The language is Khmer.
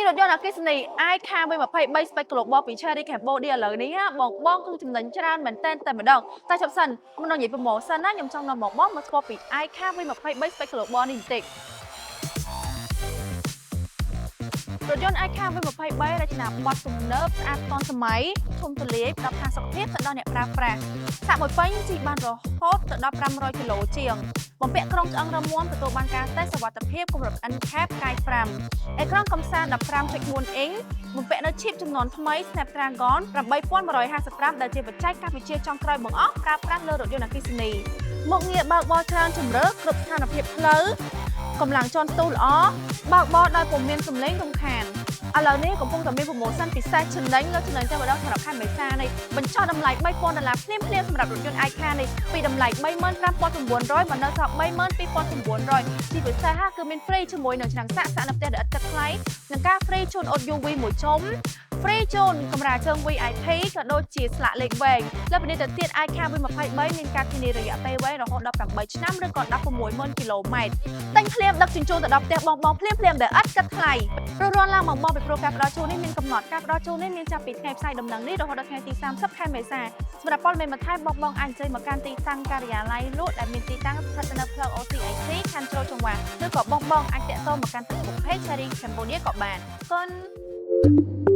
រថយន្តអគ្គិសនី i-Car V23 Space Global ពី Cherry Cambodia ឥឡូវនេះបងគឺចំណេញច្រើនមែនតែម្ដងតែចាប់សិនមិនដល់និយាយប្រម៉ូសិនណាខ្ញុំចង់នាំបងមកស្គាល់ពី i-Car V23 Space Global នេះបន្តិចរថយន្ត i-Car V23 រចនាប័ទ្មទំនើបស្អាតទាន់សម័យធំទូលាយផ្ដល់ផាសុកភាពទៅដល់អ្នកប្រើប្រាស់សាក់មួយពេញជិះបានរហូតទៅដល់500គីឡូជាងបំពាក់ក្រុងឆ្អឹងរឹងមាំទទួលបានការតេស្តសុវត្ថិភាពកម្រិត NCAP ផ្កាយ5អេក្រង់កំសាន្ត 15.4 អ៊ីងបំពាក់នូវឈីបចំនួនថ្មី Snapdragon 8155ដែលជាបច្ចេកវិទ្យាចុងក្រោយបង្អស់ប្រើប្រាស់លើរថយន្តអគ្គិសនីមុខងារបើកបរច្រើនជម្រើសគ្រប់ស្ថានភាពផ្លូវកម្លាំងជាន់ទូល្អបើកបរដោយពុំមានសំឡេងរំខានឥឡូវនេះកំពុងតែមានប្រូម៉ូសិនពិសេសចំណេញលើចំណេញតែម្ដងសម្រាប់ខែមេសានេះបញ្ចុះតម្លៃ$3000ភ្លាមសម្រាប់រថយន្ត i-Car នេះពីតម្លៃ35,900មកនៅសល់32,900ជាពិសេសគឺមាន free ជាមួយនឹងឆ្នាំងសាក់នៅផ្ទះដែលឥតគិតថ្លៃនិងការ free ជូនអ៊ុត UV មួយជុំ free ជូនកម្រាលជើង VIP ក៏ដូចជាស្លាកលេខវែងលើពីនេះទៅទៀត i-Car V23 មានការធានារយៈពេលវែងរហូតដល់8ឆ្នាំឬក៏160,000គីឡូម៉ែត្រទិញភ្លាមដឹកជញ្ជូនទៅដល់ផ្ទះបងភ្លាមដែលឥតគិតថ្លៃរនឡើងមកពីព្រោះការផ្ដល់ជូននេះមានកំណត់ការផ្ដល់ជូននេះមានចាប់ពីថ្ងៃផ្សាយដំណឹងនេះរហូតដល់ថ្ងៃទី30ខែមេសាសម្រាប់ព័ត៌មានបន្ថែមបងអាចអញ្ជើញមកកាន់ទីតាំងការិយាល័យលក់ដែលមានទីតាំងស្ថិតនៅផ្លូវ OCIC ខណ្ឌជ្រោយចង្វារឬក៏បងអាចតាក់ទងមកកាន់Facebook Page Cherry Cambodia ក៏បានអរគុណ